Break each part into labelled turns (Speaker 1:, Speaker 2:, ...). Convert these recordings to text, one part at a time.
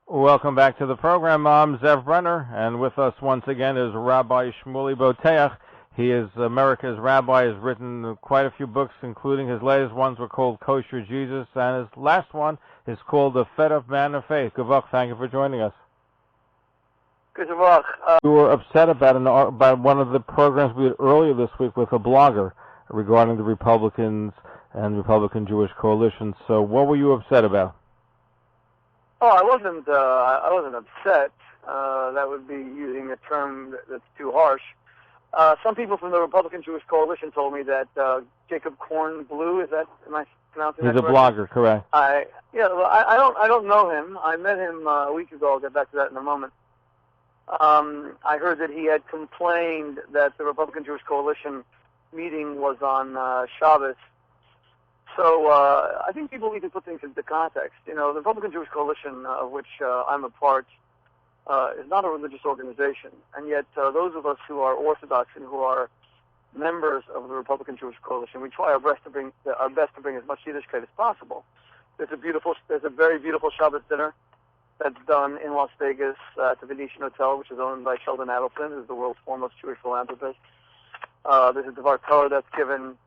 Speaker 1: Welcome back to the program. I'm Zev Brenner, and with us once again is Rabbi Shmuley Boteach. He is America's rabbi, has written quite a few books, including his latest ones were called Kosher Jesus, and his last one is called The Fed Up Man of Faith. Good luck. Thank you for joining us.
Speaker 2: Good luck.
Speaker 1: You were upset about one of the programs we had earlier this week with a blogger regarding the Republicans and Republican Jewish coalition. So what were you upset about?
Speaker 2: Oh, I wasn't upset. That would be using a term that's too harsh. Some people from the Republican Jewish Coalition told me that Jacob Kornbluh, am I pronouncing that correctly?
Speaker 1: He's a blogger, correct?
Speaker 2: I don't know him. I met him a week ago. I'll get back to that in a moment. I heard that he had complained that the Republican Jewish Coalition meeting was on Shabbos. So I think people need to put things into context. You know, the Republican Jewish Coalition, of which I'm a part, is not a religious organization. And yet those of us who are Orthodox and who are members of the Republican Jewish Coalition, we try our best to bring as much Yiddishkeit as possible. There's a very beautiful Shabbos dinner that's done in Las Vegas at the Venetian Hotel, which is owned by Sheldon Adelson, who's the world's foremost Jewish philanthropist. There's a Devar Torah that's given.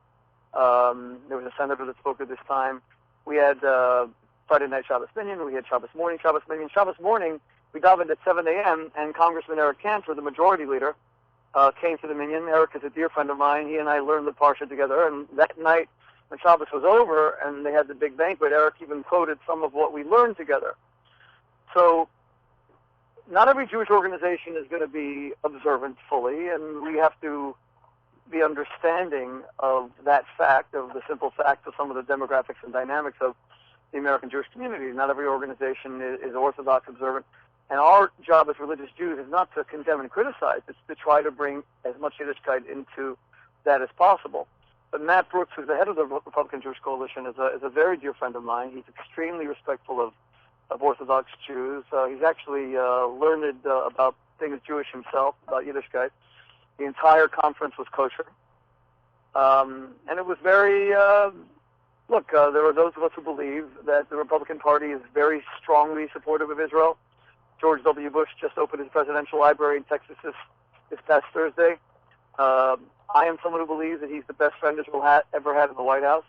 Speaker 2: There was a senator that spoke at this time. We had Friday night Shabbos Minyan. We had Shabbos morning Shabbos Minyan. Shabbos morning, we davened at 7 a.m., and Congressman Eric Cantor, the majority leader, came to the Minyan. Eric is a dear friend of mine. He and I learned the Parsha together, and that night, when Shabbos was over and they had the big banquet, Eric even quoted some of what we learned together. So not every Jewish organization is going to be observant fully, and we have to be understanding of that fact, of the simple fact of some of the demographics and dynamics of the American Jewish community. Not every organization is Orthodox observant. And our job as religious Jews is not to condemn and criticize, it's to try to bring as much Yiddishkeit into that as possible. But Matt Brooks, who's the head of the Republican Jewish Coalition, is a very dear friend of mine. He's extremely respectful of Orthodox Jews. He's actually learned about things Jewish himself, about Yiddishkeit. The entire conference was kosher. And it was very, there are those of us who believe that the Republican Party is very strongly supportive of Israel. George W. Bush just opened his presidential library in Texas this past Thursday. I am someone who believes that he's the best friend Israel ever had in the White House.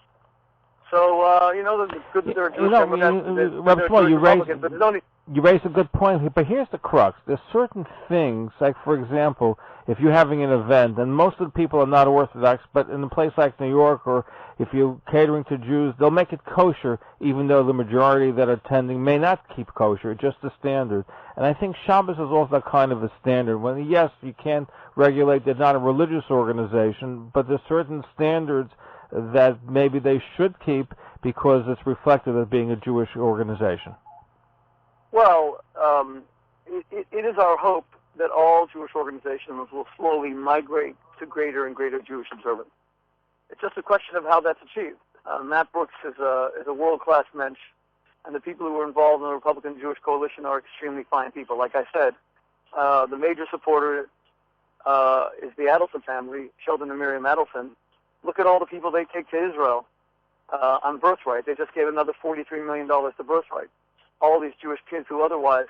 Speaker 2: So, it's good that there are Jewish Democrats.
Speaker 1: You raise a good point, but here's the crux. There's certain things, like, for example, if you're having an event, and most of the people are not Orthodox, but in a place like New York, or if you're catering to Jews, they'll make it kosher, even though the majority that are attending may not keep kosher, just the standard. And I think Shabbos is also kind of a standard. When, yes, you can't regulate, they're not a religious organization, but there's certain standards that maybe they should keep because it's reflected as being a Jewish organization.
Speaker 2: Well, it is our hope that all Jewish organizations will slowly migrate to greater and greater Jewish observance. It's just a question of how that's achieved. Matt Brooks is a world-class mensch, and the people who are involved in the Republican Jewish Coalition are extremely fine people. Like I said, the major supporter is the Adelson family, Sheldon and Miriam Adelson. Look at all the people they take to Israel on Birthright. They just gave another $43 million to Birthright. All these Jewish kids who otherwise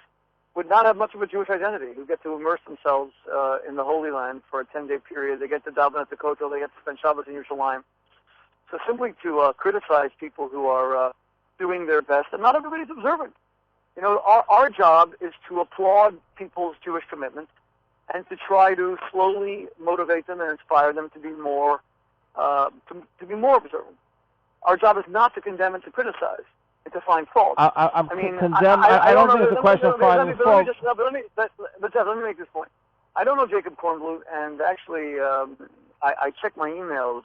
Speaker 2: would not have much of a Jewish identity, who get to immerse themselves in the Holy Land for a 10-day period. They get to daven at the Kotel. They get to spend Shabbos in Yerushalayim. So simply to criticize people who are doing their best, and not everybody's observant. You know, our job is to applaud people's Jewish commitment and to try to slowly motivate them and inspire them to be more observant. Our job is not to condemn and to criticize. To find fault.
Speaker 1: I don't think it's a question of finding fault.
Speaker 2: Let me make this point. I don't know Jacob Kornbluh, and actually, I checked my emails,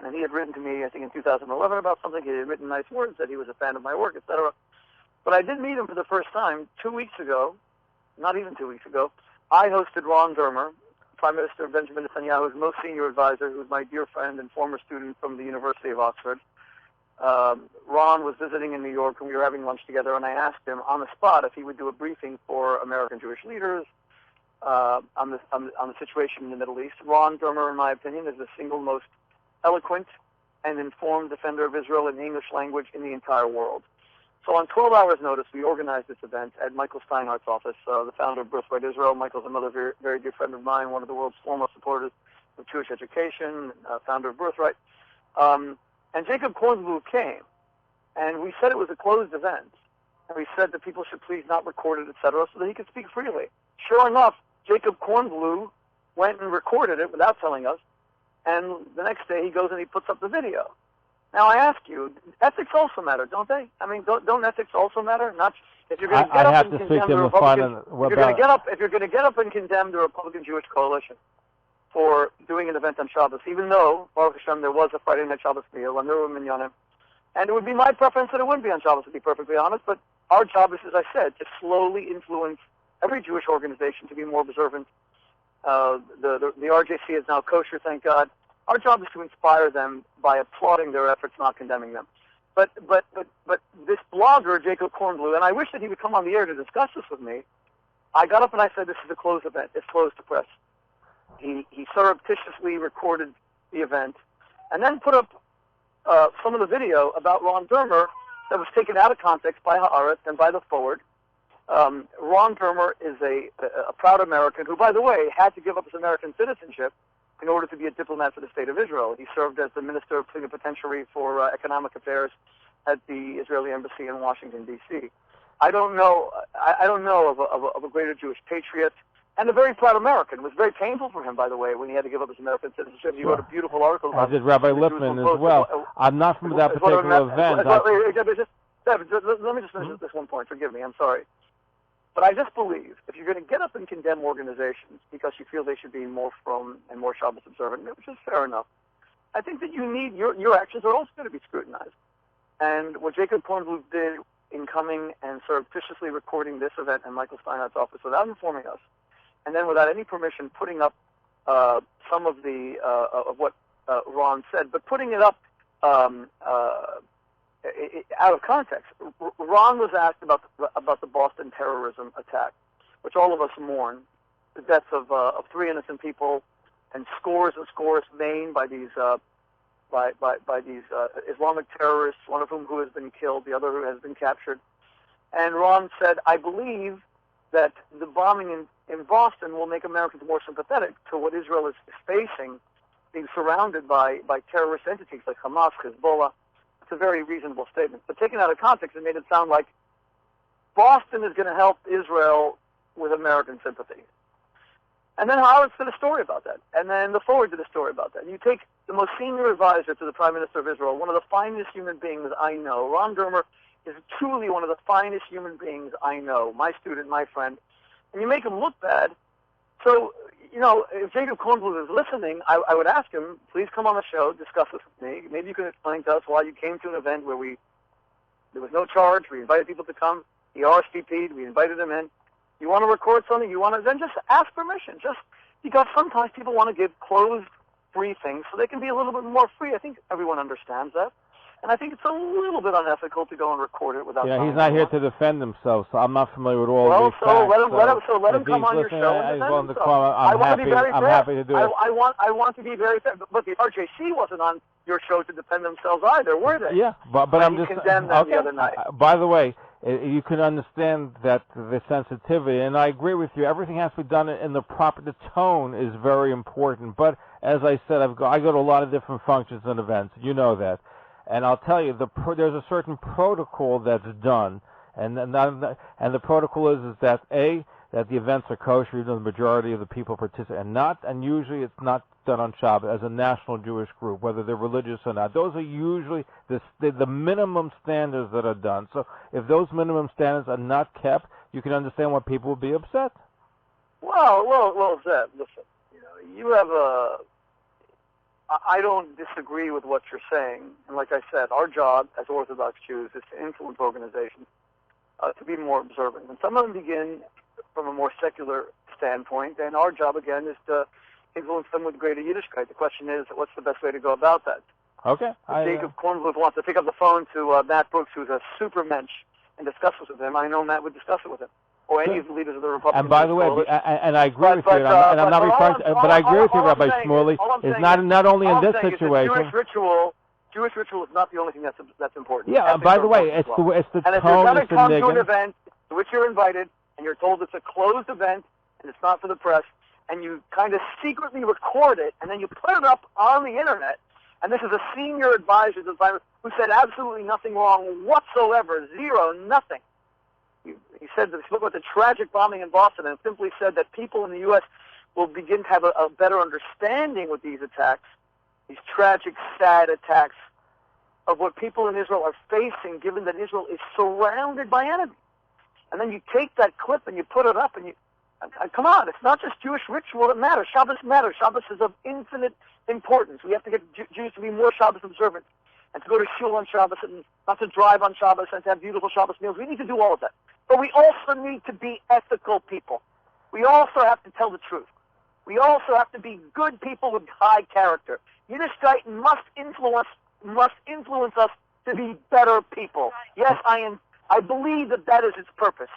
Speaker 2: and he had written to me, I think in 2011, about something. He had written nice words, said he was a fan of my work, etc. But I did meet him for the first time 2 weeks ago, not even 2 weeks ago. I hosted Ron Dermer, Prime Minister Benjamin Netanyahu's most senior advisor, who's my dear friend and former student from the University of Oxford. Ron was visiting in New York, and we were having lunch together, and I asked him on the spot if he would do a briefing for American Jewish leaders on the situation in the Middle East. Ron Dermer, in my opinion, is the single most eloquent and informed defender of Israel in the English language in the entire world. So on 12 hours' notice, we organized this event at Michael Steinhardt's office, the founder of Birthright Israel. Michael's another very, very dear friend of mine, one of the world's foremost supporters of Jewish education, founder of Birthright. And Jacob Kornbluh came, and we said it was a closed event. And we said that people should please not record it, etc., so that he could speak freely. Sure enough, Jacob Kornbluh went and recorded it without telling us, and the next day he goes and he puts up the video. Now I ask you, ethics also matter, don't they? I mean, don't ethics also matter? Not if you're going to get up and condemn the Republican. If you're going to get up and condemn the Republican Jewish coalition for doing an event on Shabbos, even though Baruch Hashem there was a Friday night Shabbos meal and there were minyanim, and it would be my preference that it wouldn't be on Shabbos, to be perfectly honest. But our job is, as I said, to slowly influence every Jewish organization to be more observant. The RJC is now kosher, thank God. Our job is to inspire them by applauding their efforts, not condemning them. But this blogger, Jacob Kornbluh, and I wish that he would come on the air to discuss this with me. I got up and I said, this is a closed event. It's closed to press. He surreptitiously recorded the event and then put up some of the video about Ron Dermer that was taken out of context by Haaretz and by the Forward. Ron Dermer is a proud American who, by the way, had to give up his American citizenship in order to be a diplomat for the State of Israel. He served as the Minister Plenipotentiary for Economic Affairs at the Israeli Embassy in Washington, D.C. I don't know of a greater Jewish patriot and a very proud American. It was very painful for him, by the way, when he had to give up his American citizenship. He wrote a beautiful article about it.
Speaker 1: I did Rabbi Lippman as well. I'm not from that particular event.
Speaker 2: Let me just finish this one point. Forgive me. I'm sorry. But I just believe if you're going to get up and condemn organizations because you feel they should be more frum and more Shabbos observant, which is fair enough, I think that you need your actions are also going to be scrutinized. And what Jacob Kornbluh did in coming and surreptitiously recording this event in Michael Steinhardt's office without informing us, and then without any permission putting up some of the of what Ron said, but putting it up out of context. Ron was asked about the Boston terrorism attack, which all of us mourn, the deaths of 3 innocent people and scores maimed by these Islamic terrorists, one of whom who has been killed, the other who has been captured. And Ron said, I believe that the bombing in Boston will make Americans more sympathetic to what Israel is facing, being surrounded by terrorist entities like Hamas, Hezbollah. It's a very reasonable statement. But taken out of context, it made it sound like Boston is going to help Israel with American sympathy. And then Haaretz did a story about that. And then the Forward did a story about that. And you take the most senior advisor to the Prime Minister of Israel, one of the finest human beings I know. Ron Dermer is truly one of the finest human beings I know, my student, my friend. And you make him look bad. So, if Jacob Kornbluh is listening, I would ask him, please come on the show, discuss this with me. Maybe you can explain to us why you came to an event where there was no charge, we invited people to come, he RSVP'd, we invited him in. You want to record something, then just ask permission. Just because sometimes people want to give closed briefings so they can be a little bit more free. I think everyone understands that. And I think it's a little bit unethical to go and record it without.
Speaker 1: Yeah, he's not here to defend himself, so I'm not familiar with all these facts.
Speaker 2: So let him come on your show and defend himself. I'm happy to do it. I want to be very fair, but the RJC wasn't on your show to defend themselves either, were they?
Speaker 1: Yeah, but I'm just
Speaker 2: condemned them the other night.
Speaker 1: By the way, you can understand that the sensitivity, and I agree with you. Everything has to be done in the proper. The tone is very important. But as I said, I go to a lot of different functions and events. You know that. And I'll tell you, there's a certain protocol that's done, and the protocol is that that the events are kosher, even though the majority of the people participate, and usually it's not done on Shabbat as a national Jewish group, whether they're religious or not. Those are usually the minimum standards that are done. So if those minimum standards are not kept, you can understand why people will be upset.
Speaker 2: Well, Zeb, listen, you have I don't disagree with what you're saying. And like I said, our job as Orthodox Jews is to influence organizations to be more observant. And some of them begin from a more secular standpoint, and our job, again, is to influence them with greater Yiddishkeit. The question is, what's the best way to go about that?
Speaker 1: Okay.
Speaker 2: Jacob Kornbluh wants to pick up the phone to Matt Brooks, who's a super mensch, and discuss this with him. I know Matt would discuss it with him. Or any of the leaders of the Republican
Speaker 1: Party. And by the way, and I agree with you, and I'm not referring to, but I agree with you, Rabbi Shmuley. It's not only in this situation.
Speaker 2: Jewish ritual Jewish ritual is not the only thing that's important.
Speaker 1: Yeah, by the way, it's the
Speaker 2: and if
Speaker 1: tone,
Speaker 2: you're going
Speaker 1: it's
Speaker 2: to
Speaker 1: the
Speaker 2: come to an
Speaker 1: niggin.
Speaker 2: event to which you're invited, and you're told it's a closed event, and it's not for the press, and you kind of secretly record it, and then you put it up on the internet, and this is a senior advisor to the virus who said absolutely nothing wrong whatsoever, zero, nothing. He said that he spoke about the tragic bombing in Boston and simply said that people in the U.S. will begin to have a better understanding with these attacks, these tragic, sad attacks, of what people in Israel are facing, given that Israel is surrounded by enemies. And then you take that clip and you put it up, and you come on, it's not just Jewish ritual that matters. Shabbos matters. Shabbos is of infinite importance. We have to get Jews to be more Shabbos observant, and to go to shul on Shabbos, and not to drive on Shabbos, and to have beautiful Shabbos meals. We need to do all of that. But we also need to be ethical people. We also have to tell the truth. We also have to be good people with high character. Yiddishkeit must influence us to be better people. Yes, I believe that is its purpose.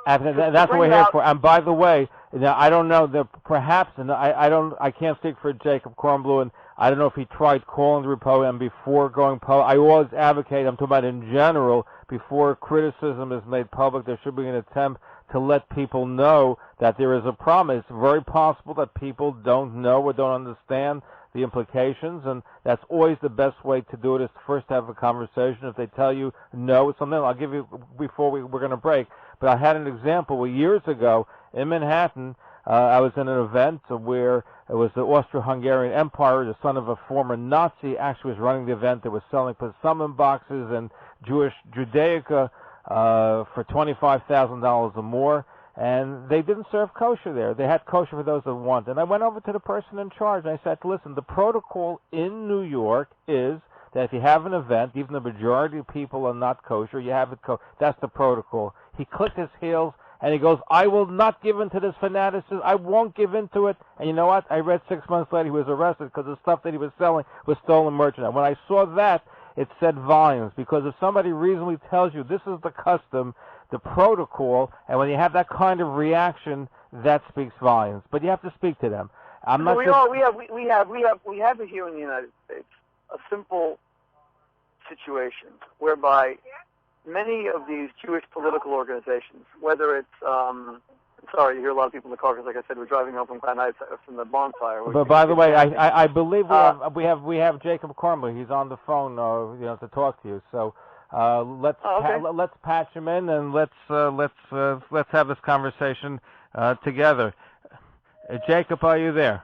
Speaker 1: That's what we're here for. And by the way, now I don't know that perhaps, and I can't speak for Jacob Kornbluh, and I don't know if he tried calling the Republican before going public. I always advocate, I'm talking about in general, before criticism is made public, there should be an attempt to let people know that there is a problem. It's very possible that people don't know or don't understand the implications, and that's always the best way to do it, is to first have a conversation. If they tell you no, it's something I'll give you before we're going to break. But I had an example years ago in Manhattan. I was in an event where it was the Austro-Hungarian Empire. The son of a former Nazi actually was running the event. They were selling summon boxes and Jewish Judaica for $25,000 or more. And they didn't serve kosher there. They had kosher for those that want. And I went over to the person in charge, and I said, listen, the protocol in New York is that if you have an event, even the majority of people are not kosher, you have it kosher. That's the protocol. He clicked his heels, and he goes, I will not give in to this fanaticism. I won't give in to it. And you know what? I read 6 months later he was arrested because the stuff that he was selling was stolen merchandise. When I saw that, it said volumes, because if somebody reasonably tells you this is the custom, the protocol, and when you have that kind of reaction, that speaks volumes. But you have to speak to them. I'm not.
Speaker 2: We have it here in the United States, a simple situation whereby many of these Jewish political organizations, whether it's sorry, you hear a lot of people in the car because, like I said, we're driving home from Grand Heights from the bonfire.
Speaker 1: But by the way, I believe we have Jacob Kornbluh. He's on the phone, to talk to you. So. Let's patch him in, and let's have this conversation together. Jacob, are you there?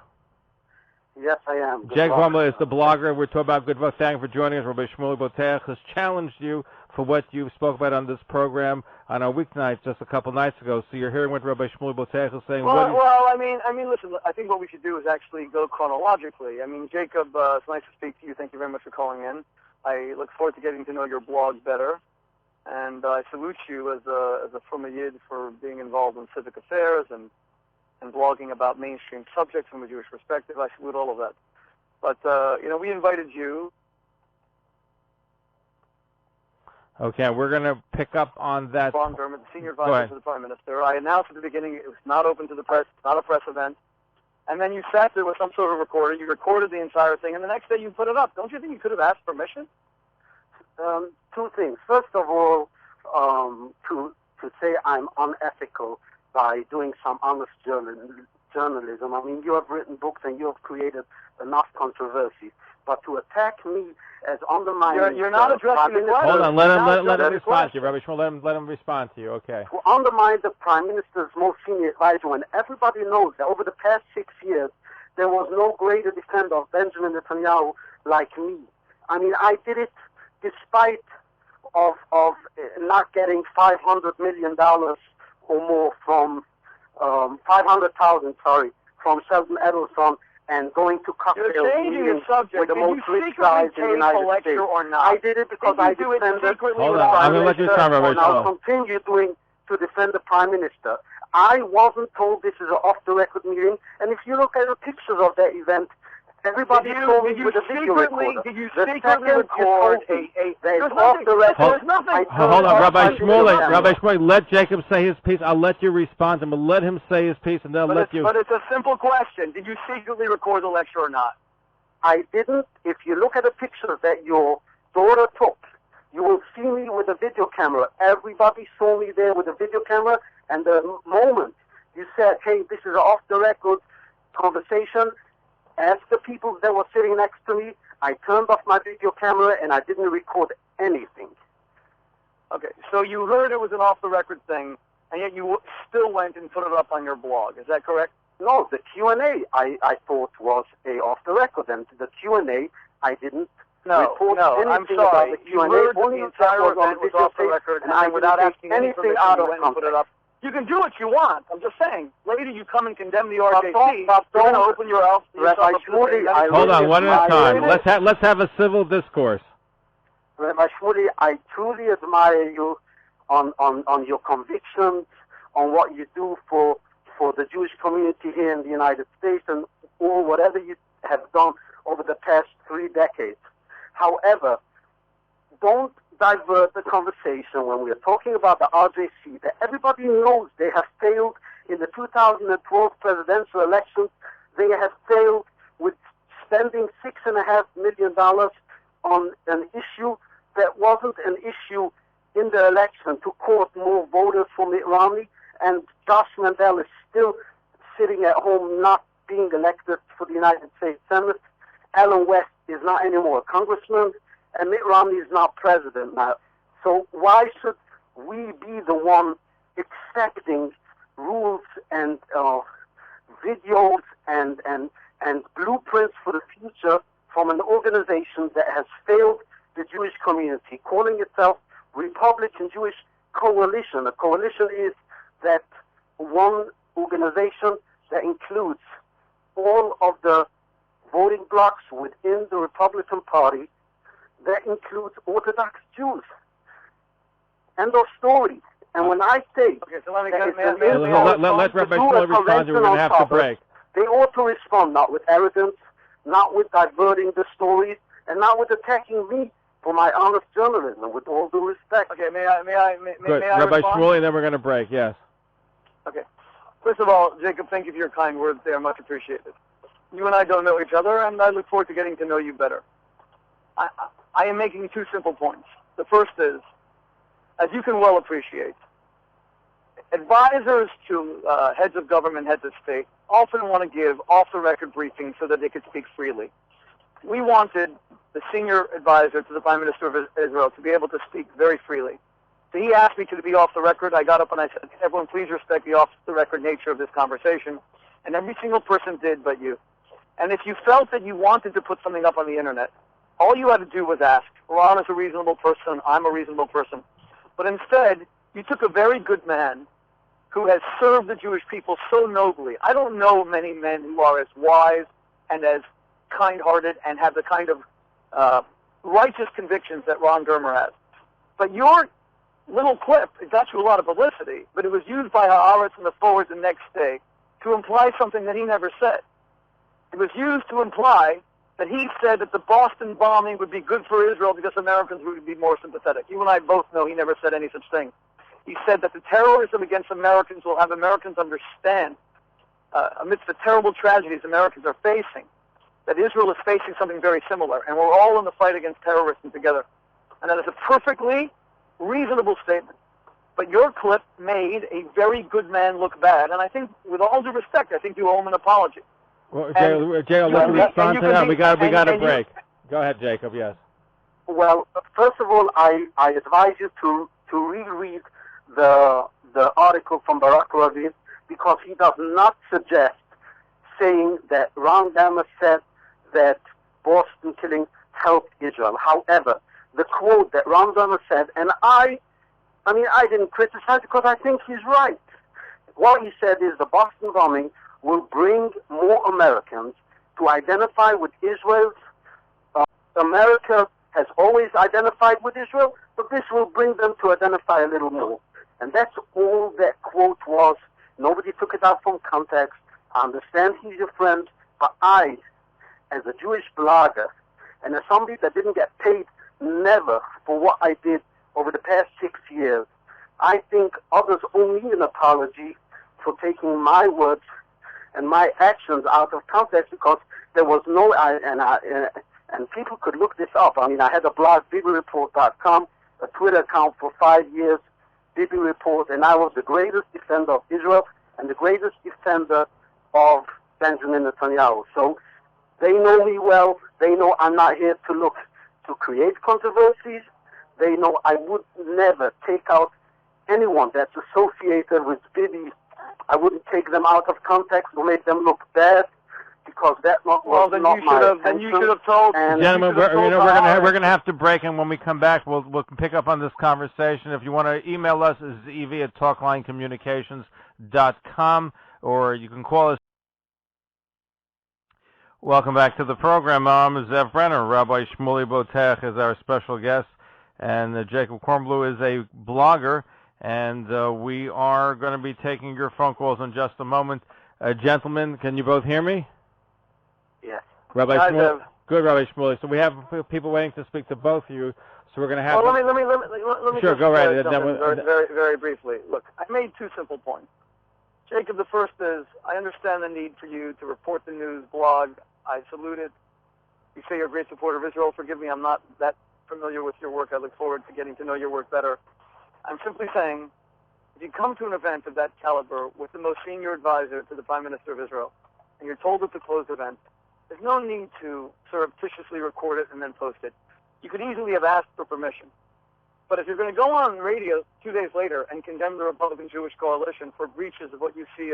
Speaker 3: Yes, I am.
Speaker 1: Jacob Kornbluh is the blogger. We're talking about good luck. Thank you for joining us. Rabbi Shmuley Boteach has challenged you for what you spoke about on this program on our weeknight just a couple nights ago. So you're hearing what Rabbi Shmuley Boteach is saying.
Speaker 2: Listen, I think what we should do is actually go chronologically. I mean, Jacob, it's nice to speak to you. Thank you very much for calling in. I look forward to getting to know your blog better, and I salute you as a former Yid for being involved in civic affairs and blogging about mainstream subjects from a Jewish perspective. I salute all of that. But we invited you.
Speaker 1: Okay, we're going to pick up on that.
Speaker 2: Ron Dermer, the senior advisor to the Prime Minister. I announced at the beginning it was not open to the press, not a press event. And then you sat there with some sort of recorder. You recorded the entire thing, and the next day you put it up. Don't you think you could have asked permission?
Speaker 3: Two things. First of all, to say I'm unethical by doing some honest journalism. I mean, you have written books and you have created enough controversy. But to attack me as undermining...
Speaker 2: You're not addressing the question.
Speaker 1: Hold on, let him respond to you, Rabbi Shmuley. Let him respond to you, okay.
Speaker 3: To undermine the Prime Minister's most senior advisor, when everybody knows that over the past 6 years, there was no greater defender of Benjamin Netanyahu like me. I mean, I did it despite of not getting $500 million or more from... 500,000, from Sheldon Adelson, and going to cocktail meetings with the most rich guys in the United States.
Speaker 2: Or not?
Speaker 3: I did it because I defended...
Speaker 1: Hold on, I'm going to let you start, Rabbi Shmuley.
Speaker 3: And I'll continue doing to defend the Prime Minister. I wasn't told this is an off-the-record meeting, and if you look at the pictures of that event, everybody told me with a video recorder.
Speaker 2: Did you secretly record
Speaker 1: Hold on, Rabbi Shmuley, let Jacob say his piece. I'll let you respond to him. Let him say his piece, and then I'll let you...
Speaker 2: But it's a simple question. Did you secretly record the lecture or not?
Speaker 3: I didn't. If you look at the pictures that your daughter took, you will see me with a video camera. Everybody saw me there with a video camera, and the moment you said, hey, this is an off-the-record conversation, ask the people that were sitting next to me. I turned off my video camera, and I didn't record anything.
Speaker 2: Okay, so you heard it was an off-the-record thing, and yet you still went and put it up on your blog. Is that correct?
Speaker 3: No, the Q&A I thought was a off-the-record, and the Q&A I didn't report anything
Speaker 2: I'm sorry.
Speaker 3: about the
Speaker 2: You
Speaker 3: Q&A.
Speaker 2: heard
Speaker 3: Only
Speaker 2: the entire
Speaker 3: was on
Speaker 2: event was
Speaker 3: video
Speaker 2: off the
Speaker 3: tape,
Speaker 2: record,
Speaker 3: and I
Speaker 2: without
Speaker 3: didn't
Speaker 2: asking
Speaker 3: take
Speaker 2: any
Speaker 3: anything
Speaker 2: permission,
Speaker 3: out
Speaker 2: you
Speaker 3: of
Speaker 2: went and put it
Speaker 3: context.
Speaker 2: up. You can do what you want. I'm just saying. Later you come and condemn the RJC.
Speaker 3: But
Speaker 2: You're going to open your mouth.
Speaker 3: Rabbi Shmuley,
Speaker 1: hold on, one at a time. Let's have a civil discourse.
Speaker 3: Rabbi Shmuley, I truly admire you on your convictions, on what you do for the Jewish community here in the United States, and or whatever you have done over the past 3 decades. However, don't divert the conversation when we are talking about the RJC, that everybody knows they have failed in the 2012 presidential elections. They have failed with spending $6.5 million on an issue that wasn't an issue in the election to court more voters for Mitt Romney, and Josh Mandel is still sitting at home not being elected for the United States Senate. Alan West is not anymore a congressman, and Mitt Romney is not president now. So why should we be the one accepting rules and videos and blueprints for the future from an organization that has failed the Jewish community, calling itself Republican Jewish Coalition? A coalition is that one organization that includes all of the voting blocs within the Republican Party, that includes Orthodox Jews. End of story. And when I say
Speaker 1: let Rabbi Shmuley respond, we're going to have to break.
Speaker 3: They ought to respond not with arrogance, not with diverting the stories, and not with attacking me for my honest journalism, with all due respect.
Speaker 2: Okay, may I
Speaker 1: Rabbi
Speaker 2: respond?
Speaker 1: Shmuley, and then we're going to break, yes.
Speaker 2: Okay. First of all, Jacob, thank you for your kind words. They are much appreciated. You and I don't know each other, and I look forward to getting to know you better. I am making 2 simple points. The first is, as you can well appreciate, advisors to heads of government, heads of state, often want to give off-the-record briefings so that they could speak freely. We wanted the senior advisor to the Prime Minister of Israel to be able to speak very freely. So he asked me to be off the record. I got up and I said, everyone, please respect the off-the-record nature of this conversation. And every single person did but you. And if you felt that you wanted to put something up on the Internet, all you had to do was ask. Ron is a reasonable person. I'm a reasonable person. But instead, you took a very good man who has served the Jewish people so nobly. I don't know many men who are as wise and as kind-hearted and have the kind of righteous convictions that Ron Dermer has. But your little clip, it got you a lot of publicity, but it was used by Haaretz and the Forward the next day to imply something that he never said. It was used to imply that he said that the Boston bombing would be good for Israel because Americans would be more sympathetic. You and I both know he never said any such thing. He said that the terrorism against Americans will have Americans understand, amidst the terrible tragedies Americans are facing, that Israel is facing something very similar, and we're all in the fight against terrorism together. And that is a perfectly reasonable statement. But your clip made a very good man look bad, and I think, with all due respect, I think you owe him an apology.
Speaker 1: Well, Jacob, let's respond to that. We got a break. Go ahead, Jacob. Yes.
Speaker 3: Well, first of all, I advise you to reread the article from Barak Rabin, because he does not suggest saying that Ron Dermer said that Boston killing helped Israel. However, the quote that Ron Dermer said, and I didn't criticize because I think he's right. What he said is the Boston bombing will bring more Americans to identify with Israel. America has always identified with Israel, but this will bring them to identify a little more. And that's all that quote was. Nobody took it out from context. I understand he's your friend, but I, as a Jewish blogger, and as somebody that didn't get paid never for what I did over the past 6 years, I think others owe me an apology for taking my words and my actions out of context, because there was no, and people could look this up. I mean, I had a blog, BibliReport.com, a Twitter account for 5 years, Bibi Report, and I was the greatest defender of Israel and the greatest defender of Benjamin Netanyahu. So they know me well. They know I'm not here to look to create controversies. They know I would never take out anyone that's associated with Bibi. I wouldn't take them out of context or make them look bad, because that was not my intention.
Speaker 2: Then you should have told.
Speaker 1: Gentlemen, we're gonna have to break, and when we come back, we'll pick up on this conversation. If you want to email us, it's ev@talklinecommunications.com, or you can call us. Welcome back to the program. I'm Zev Brenner. Rabbi Shmuley Boteach is our special guest, and Jacob Kornbluh is a blogger, and we are going to be taking your phone calls in just a moment. Gentlemen, can you both hear me?
Speaker 3: Yes.
Speaker 1: Rabbi Shmuley. Good, Rabbi Shmuley. So we have people waiting to speak to both of you. So we're going to have.
Speaker 2: Well, let me
Speaker 1: sure,
Speaker 2: just,
Speaker 1: go right.
Speaker 2: Very briefly. Look, I made two simple points. Jacob, the first is I understand the need for you to report the news, blog. I salute it. You say you're a great supporter of Israel. Forgive me, I'm not that familiar with your work. I look forward to getting to know your work better. I'm simply saying, if you come to an event of that caliber with the most senior advisor to the Prime Minister of Israel, and you're told it's a closed event, there's no need to surreptitiously record it and then post it. You could easily have asked for permission. But if you're going to go on radio 2 days later and condemn the Republican Jewish Coalition for breaches of what you see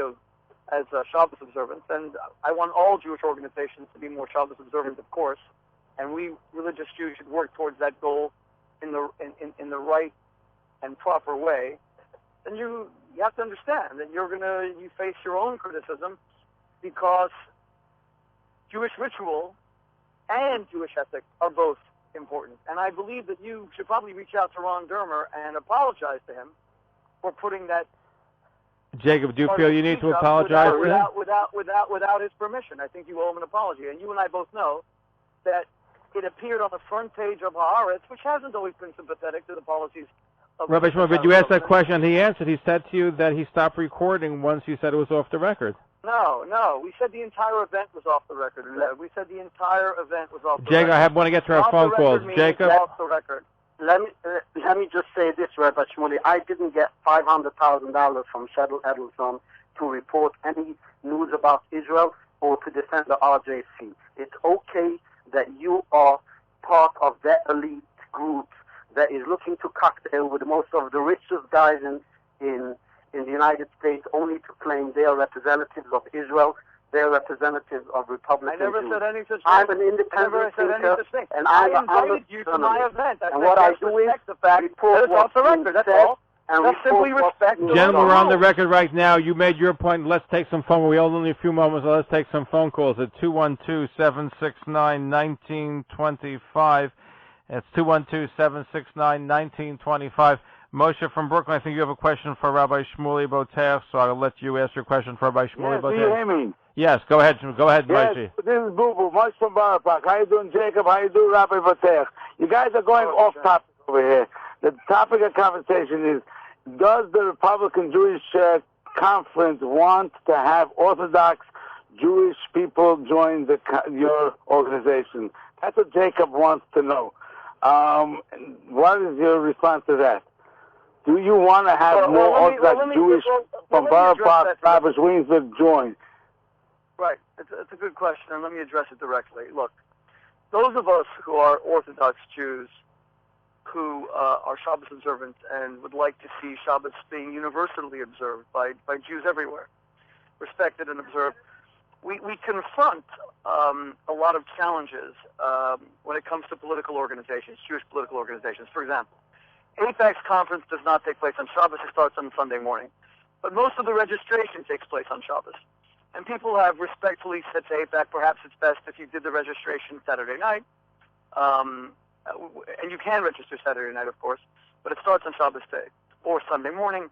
Speaker 2: as Shabbos observance, and I want all Jewish organizations to be more Shabbos observant, of course, and we religious Jews should work towards that goal in the right and proper way, then you have to understand that you face your own criticism, because Jewish ritual and Jewish ethics are both important. And I believe that you should probably reach out to Ron Dermer and apologize to him for putting that.
Speaker 1: Jacob, do you feel you need to apologize to him?
Speaker 2: Without his permission. I think you owe him an apology. And you and I both know that it appeared on the front page of Haaretz, which hasn't always been sympathetic to the policies of
Speaker 1: Rabbi Shmuley, but you asked that question and he answered. He said to you that he stopped recording once you said it was off the record.
Speaker 2: No. We said the entire event was off the record. We said the entire event was off the record.
Speaker 1: Jacob, I want to get to our phone calls. Jacob?
Speaker 2: Off the record.
Speaker 3: Let me just say this, Rabbi Shmuley. I didn't get $500,000 from Shadel Edelson to report any news about Israel or to defend the RJC. It's okay that you are part of that elite group that is looking to cocktail with most of the richest guys in the United States, only to claim they are representatives of Israel, they are representatives of Republican Jews.
Speaker 2: I never said any such thing.
Speaker 3: I'm an independent thinker, and I'm an honest
Speaker 2: you to my event.
Speaker 3: And what I do is report what's being said, and
Speaker 2: that's simply respect.
Speaker 1: Gentlemen, we're on the record right now. You made your point. Let's take some phone. We only a few moments, so let's take some phone calls at 212-769-1925. It's 212-769-1925. Moshe from Brooklyn, I think you have a question for Rabbi Shmuley Boteach, so I'll let you ask your question for Rabbi Shmuley Boteach.
Speaker 4: Do you hear me?
Speaker 1: Yes, go ahead, Moshe.
Speaker 4: Yes, this is Boo Boo, Moshe from Borough Park. How you doing, Jacob? How you doing, Rabbi Boteach? You guys are going off topic over here. The topic of conversation is, does the Republican Jewish Conference want to have Orthodox Jewish people join your organization? That's what Jacob wants to know. What is your response to that? Do you want to have more Orthodox Jewish from Borough Park, Travis, Williamsburg join?
Speaker 2: Right. It's a good question, and let me address it directly. Look, those of us who are Orthodox Jews who are Shabbos observant and would like to see Shabbos being universally observed by Jews everywhere, respected and observed, we confront a lot of challenges when it comes to political organizations, Jewish political organizations. For example, AIPAC's conference does not take place on Shabbos. It starts on Sunday morning. But most of the registration takes place on Shabbos. And people have respectfully said to AIPAC, perhaps it's best if you did the registration Saturday night. And you can register Saturday night, of course, but it starts on Shabbos day or Sunday morning.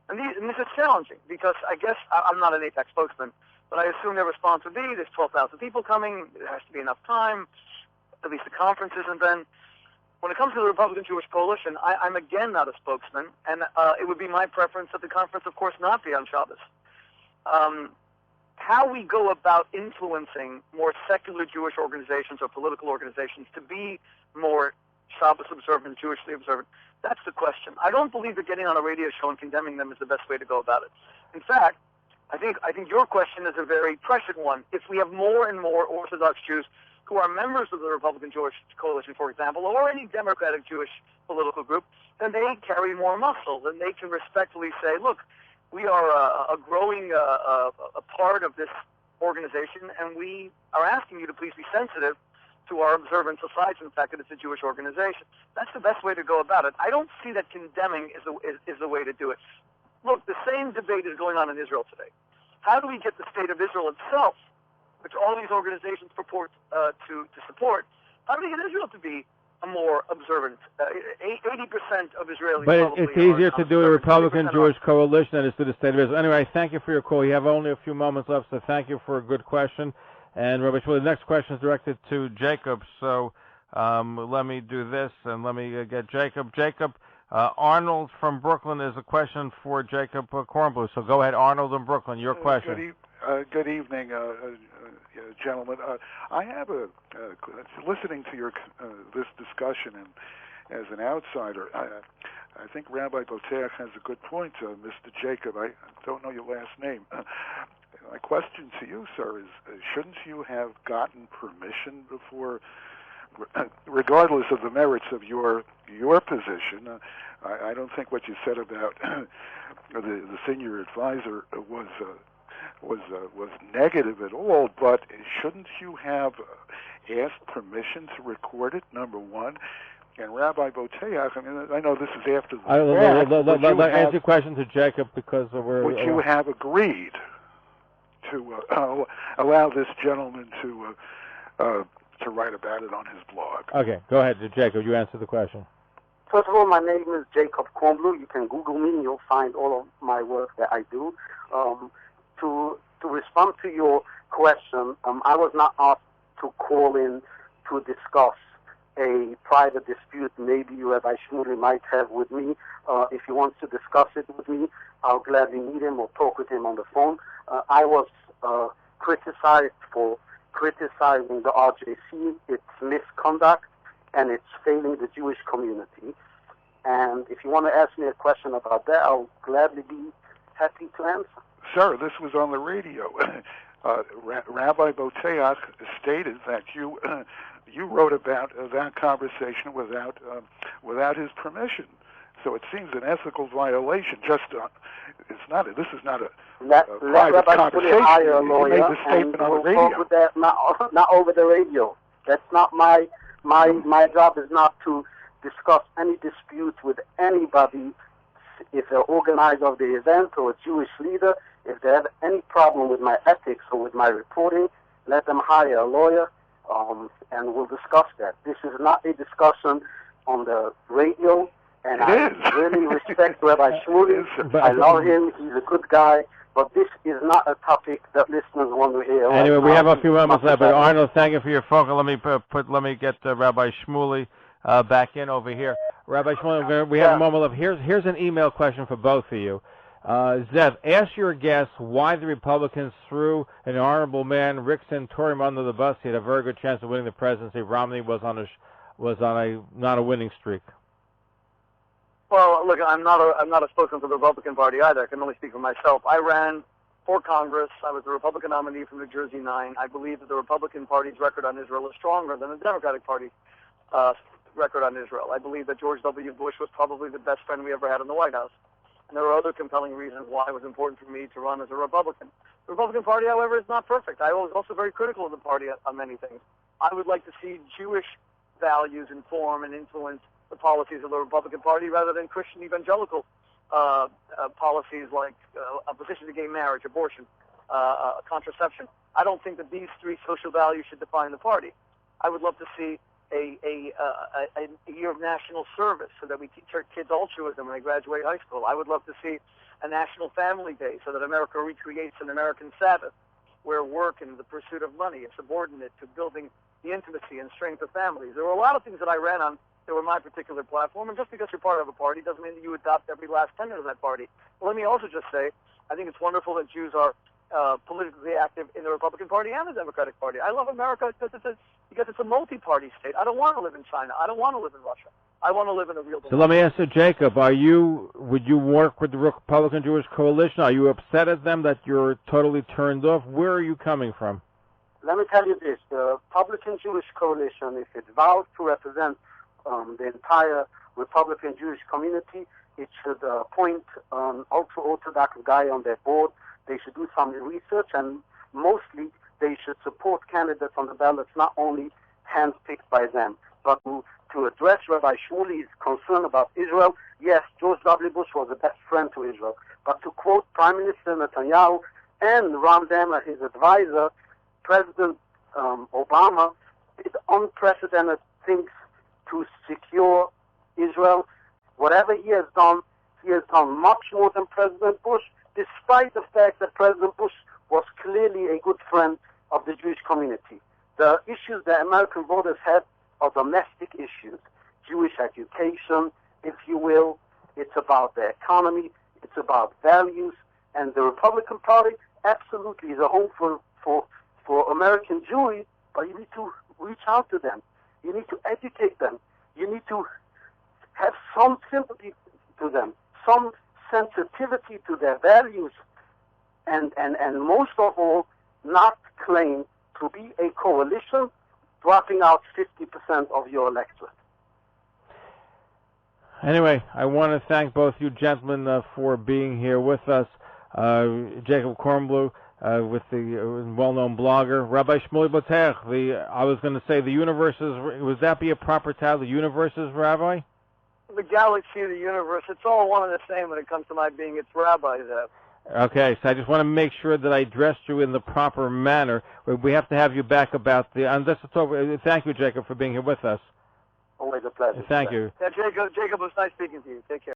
Speaker 2: And this is challenging because I guess I'm not an AIPAC spokesman, but I assume their response would be there's 12,000 people coming. There has to be enough time. At least the conference isn't then. When it comes to the Republican Jewish Coalition, I'm again not a spokesman, and it would be my preference that the conference, of course, not be on Shabbos. how we go about influencing more secular Jewish organizations or political organizations to be more Shabbos observant, Jewishly observant, that's the question. I don't believe that getting on a radio show and condemning them is the best way to go about it. In fact, I think your question is a very prescient one. If we have more and more Orthodox Jews who are members of the Republican Jewish Coalition, for example, or any Democratic Jewish political group, then they carry more muscle. Then they can respectfully say, look, we are a growing a part of this organization, and we are asking you to please be sensitive to our observance aside from the fact that it's a Jewish organization. That's the best way to go about it. I don't see that condemning is the way to do it. Look, the same debate is going on in Israel today. How do we get the state of Israel itself, which all these organizations purport to support, how do we get Israel to be a more observant? 80% of Israelis.
Speaker 1: But it's easier to do a Republican Jewish coalition than it is to the state of Israel. Anyway, thank you for your call. You have only a few moments left, so thank you for a good question. And Rabbi Shmuley, the next question is directed to Jacob. So let me do this, and let me get Jacob. Jacob, Arnold from Brooklyn is a question for Jacob Kornbluh. So go ahead, Arnold in Brooklyn, your question.
Speaker 5: Good evening, gentlemen. I have listening to your this discussion, and as an outsider, I think Rabbi Boteach has a good point. Mr. Jacob, I don't know your last name. My question to you, sir, is shouldn't you have gotten permission before, regardless of the merits of your position? I don't think what you said about the senior advisor was negative at all, but shouldn't you have asked permission to record it, number one? And Rabbi Boteach, I mean, I know this is after the fact.
Speaker 1: Let answer your question to Jacob because
Speaker 5: would you have agreed to allow this gentleman to write about it on his blog?
Speaker 1: Okay, go ahead, Jacob. You answer the question.
Speaker 3: First of all, my name is Jacob Kornbluh. You can Google me and you'll find all of my work that I do. To respond to your question, I was not asked to call in to discuss a private dispute maybe Rabbi Shmuley might have with me. If he wants to discuss it with me, I'll gladly meet him or talk with him on the phone. I was criticized for criticizing the RJC, its misconduct, and its failing the Jewish community. And if you want to ask me a question about that, I'll gladly be happy to answer.
Speaker 5: Sir, this was on the radio. Rabbi Boteach stated that you wrote about that conversation without his permission. So it seems an ethical violation. This is not a private conversation.
Speaker 3: Hire a lawyer,
Speaker 5: you made the statement on the radio.
Speaker 3: Talk with that, not over the radio. That's not my job. Is not to discuss any disputes with anybody. If they're organizer of the event or a Jewish leader, if they have any problem with my ethics or with my reporting, let them hire a lawyer, and we'll discuss that. This is not a discussion on the radio, and I really respect Rabbi Shmuley. I love him. He's a good guy. But this is not a topic that listeners want to hear.
Speaker 1: Anyway, we have a few moments left. But Arnold, thank you for your phone call. Let me get Rabbi Shmuley back in over here. Rabbi Shmuley, we have a moment left. Here's an email question for both of you. Zev, ask your guests why the Republicans threw an honorable man, Rick Santorum, under the bus. He had a very good chance of winning the presidency. Romney was on a not a winning streak.
Speaker 2: Well, look, I'm not a spokesman for the Republican Party either. I can only speak for myself. I ran for Congress. I was the Republican nominee from New Jersey 9. I believe that the Republican Party's record on Israel is stronger than the Democratic Party's record on Israel. I believe that George W. Bush was probably the best friend we ever had in the White House. And there are other compelling reasons why it was important for me to run as a Republican. The Republican Party, however, is not perfect. I was also very critical of the party on many things. I would like to see Jewish values inform and influence the policies of the Republican Party rather than Christian evangelical policies like opposition to gay marriage, abortion, contraception. I don't think that these three social values should define the party. I would love to see a year of national service so that we teach our kids altruism when they graduate high school. I would love to see a national family day so that America recreates an American Sabbath where work and the pursuit of money is subordinate to building the intimacy and strength of families. There were a lot of things that I ran on that were my particular platform, and just because you're part of a party doesn't mean that you adopt every last tenet of that party. Well, let me also just say, I think it's wonderful that Jews are politically active in the Republican Party and the Democratic Party. I love America because it's a multi-party state. I don't want to live in China. I don't want to live in Russia. I want to live in a real democracy.
Speaker 1: So let me ask you, Jacob, would you work with the Republican Jewish Coalition? Are you upset at them that you're totally turned off? Where are you coming from?
Speaker 3: Let me tell you this. The Republican Jewish Coalition, if it vows to represent the entire Republican Jewish community, it should appoint an ultra-Orthodox guy on their board. They should do some research, and mostly they should support candidates on the ballots, not only handpicked by them. But to address Rabbi Shmuley's concern about Israel, yes, George W. Bush was the best friend to Israel. But to quote Prime Minister Netanyahu and Ron Dermer, his advisor, President Obama did unprecedented things to secure Israel. Whatever he has done much more than President Bush, despite the fact that President Bush was clearly a good friend of the Jewish community. The issues that American voters have are domestic issues, Jewish education, if you will. It's about the economy. It's about values. And the Republican Party absolutely is a home for American Jews, but you need to reach out to them. You need to educate them. You need to have some sympathy to them, some sensitivity to their values, and most of all, not claim to be a coalition dropping out 50% of your electorate.
Speaker 1: Anyway, I want to thank both you gentlemen for being here with us. Jacob Kornbluh, with the well-known blogger, Rabbi Shmuley Boteach. I was going to say the universes. Would that be a proper title? The universes, Rabbi?
Speaker 2: The galaxy, the universe, it's all one and the same when it comes to my being. It's Rabbi there.
Speaker 1: Okay, so I just want to make sure that I addressed you in the proper manner. We have to have you back about the... And thank you, Jacob, for being here with us.
Speaker 3: Always a pleasure.
Speaker 1: Thank you.
Speaker 2: Yeah, Jacob, it was nice speaking to you. Take care.